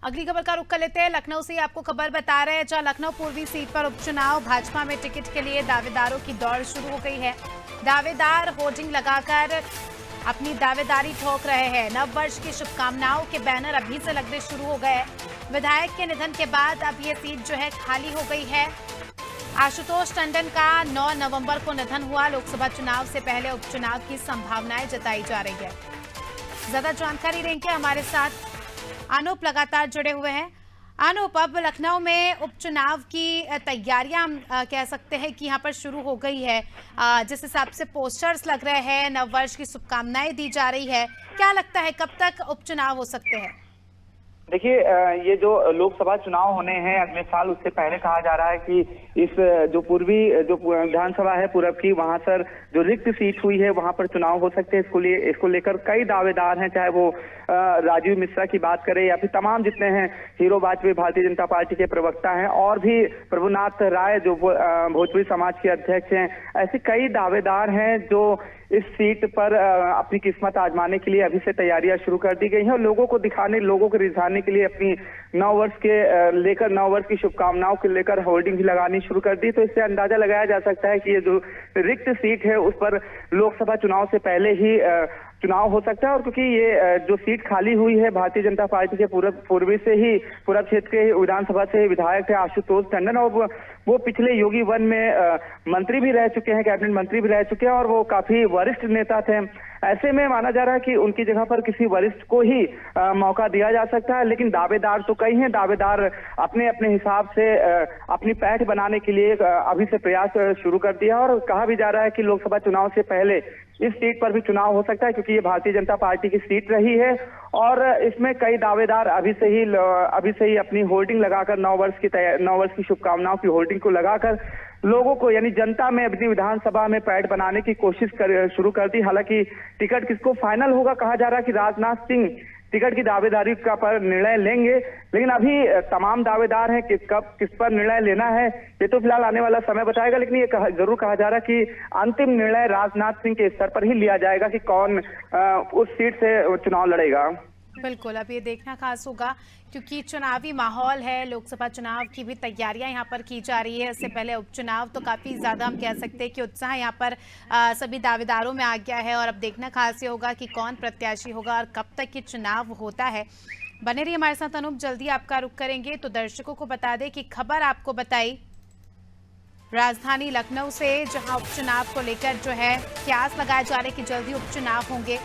अगली खबर का रुख कर लेते हैं। लखनऊ से आपको खबर बता रहे हैं, जहां लखनऊ पूर्वी सीट पर उपचुनाव, भाजपा में टिकट के लिए दावेदारों की दौड़ शुरू हो गई है। दावेदार होर्डिंग लगाकर अपनी दावेदारी ठोक रहे हैं। नव वर्ष की शुभकामनाओं के बैनर अभी से लगने शुरू हो गए। विधायक के निधन के बाद अब ये सीट जो है खाली हो गई है। आशुतोष टंडन का 9 नवंबर को निधन हुआ। लोकसभा चुनाव से पहले उपचुनाव की संभावनाएं जताई जा रही है। ज्यादा जानकारी देंगे हमारे साथ अनूप लगातार जुड़े हुए हैं। अनूप, अब लखनऊ में उपचुनाव की तैयारियां कह सकते हैं कि यहां पर शुरू हो गई है। जिस हिसाब से पोस्टर्स लग रहे हैं, नववर्ष की शुभकामनाएं दी जा रही है, क्या लगता है कब तक उपचुनाव हो सकते हैं? देखिए, ये जो लोकसभा चुनाव होने हैं अगले साल, उससे पहले कहा जा रहा है कि इस जो पूर्वी जो विधानसभा है पूरब की, वहां पर जो रिक्त सीट हुई है वहां पर चुनाव हो सकते हैं। इसको लेकर कई दावेदार हैं, चाहे वो राजीव मिश्रा की बात करें या फिर तमाम जितने हैं, हीरो वाजपेयी भारतीय जनता पार्टी के प्रवक्ता हैं, और भी प्रभुनाथ राय जो भोजपुरी समाज के अध्यक्ष हैं। ऐसे कई दावेदार हैं जो इस सीट पर अपनी किस्मत आजमाने के लिए अभी से तैयारियां शुरू कर दी गई हैं, और लोगों को रिझाने के लिए अपनी नव वर्ष की शुभकामनाओं को लेकर होर्डिंग भी लगानी शुरू कर दी। तो इससे अंदाजा लगाया जा सकता है कि ये जो रिक्त सीट है उस पर लोकसभा चुनाव से पहले ही चुनाव हो सकता है। और क्योंकि ये जो सीट खाली हुई है, भारतीय जनता पार्टी के पूर्व क्षेत्र के विधानसभा से विधायक थे आशुतोष टंडन, और वो पिछले योगी वन में मंत्री भी रह चुके हैं, कैबिनेट मंत्री भी रह चुके हैं, और वो काफी वरिष्ठ नेता थे। ऐसे में माना जा रहा है कि उनकी जगह पर किसी वरिष्ठ को ही मौका दिया जा सकता है। लेकिन दावेदार तो कई हैं, दावेदार अपने अपने हिसाब से अपनी पैठ बनाने के लिए अभी से प्रयास शुरू कर दिया। और कहा भी जा रहा है कि लोकसभा चुनाव से पहले इस सीट पर भी चुनाव हो सकता है, क्योंकि ये भारतीय जनता पार्टी की सीट रही है। और इसमें कई दावेदार अभी से ही अपनी होर्डिंग लगाकर नव वर्ष की शुभकामनाओं की होर्डिंग को लगाकर लोगों को, यानी जनता में अपनी विधानसभा में पैठ बनाने की कोशिश शुरू कर दी। हालांकि टिकट किसको फाइनल होगा, कहा जा रहा है कि राजनाथ सिंह टिकट की दावेदारी का पर निर्णय लेंगे। लेकिन अभी तमाम दावेदार हैं कि कब किस पर निर्णय लेना है ये तो फिलहाल आने वाला समय बताएगा। लेकिन ये जरूर कहा जा रहा है कि अंतिम निर्णय राजनाथ सिंह के स्तर पर ही लिया जाएगा कि कौन उस सीट से चुनाव लड़ेगा। बिल्कुल, अब ये देखना खास होगा क्योंकि चुनावी माहौल है। लोकसभा चुनाव की भी तैयारियां यहाँ पर की जा रही है। इससे पहले उपचुनाव तो काफ़ी ज़्यादा हम कह सकते हैं कि उत्साह यहाँ पर सभी दावेदारों में आ गया है। और अब देखना खास ये होगा कि कौन प्रत्याशी होगा और कब तक ये चुनाव होता है। बने रहिए हमारे साथ अनूप, जल्दी आपका रुख करेंगे। तो दर्शकों को बता दें कि खबर आपको बताई राजधानी लखनऊ से, जहां उपचुनाव को लेकर जो है कयास लगाए जा रहे हैं कि जल्दी उपचुनाव होंगे।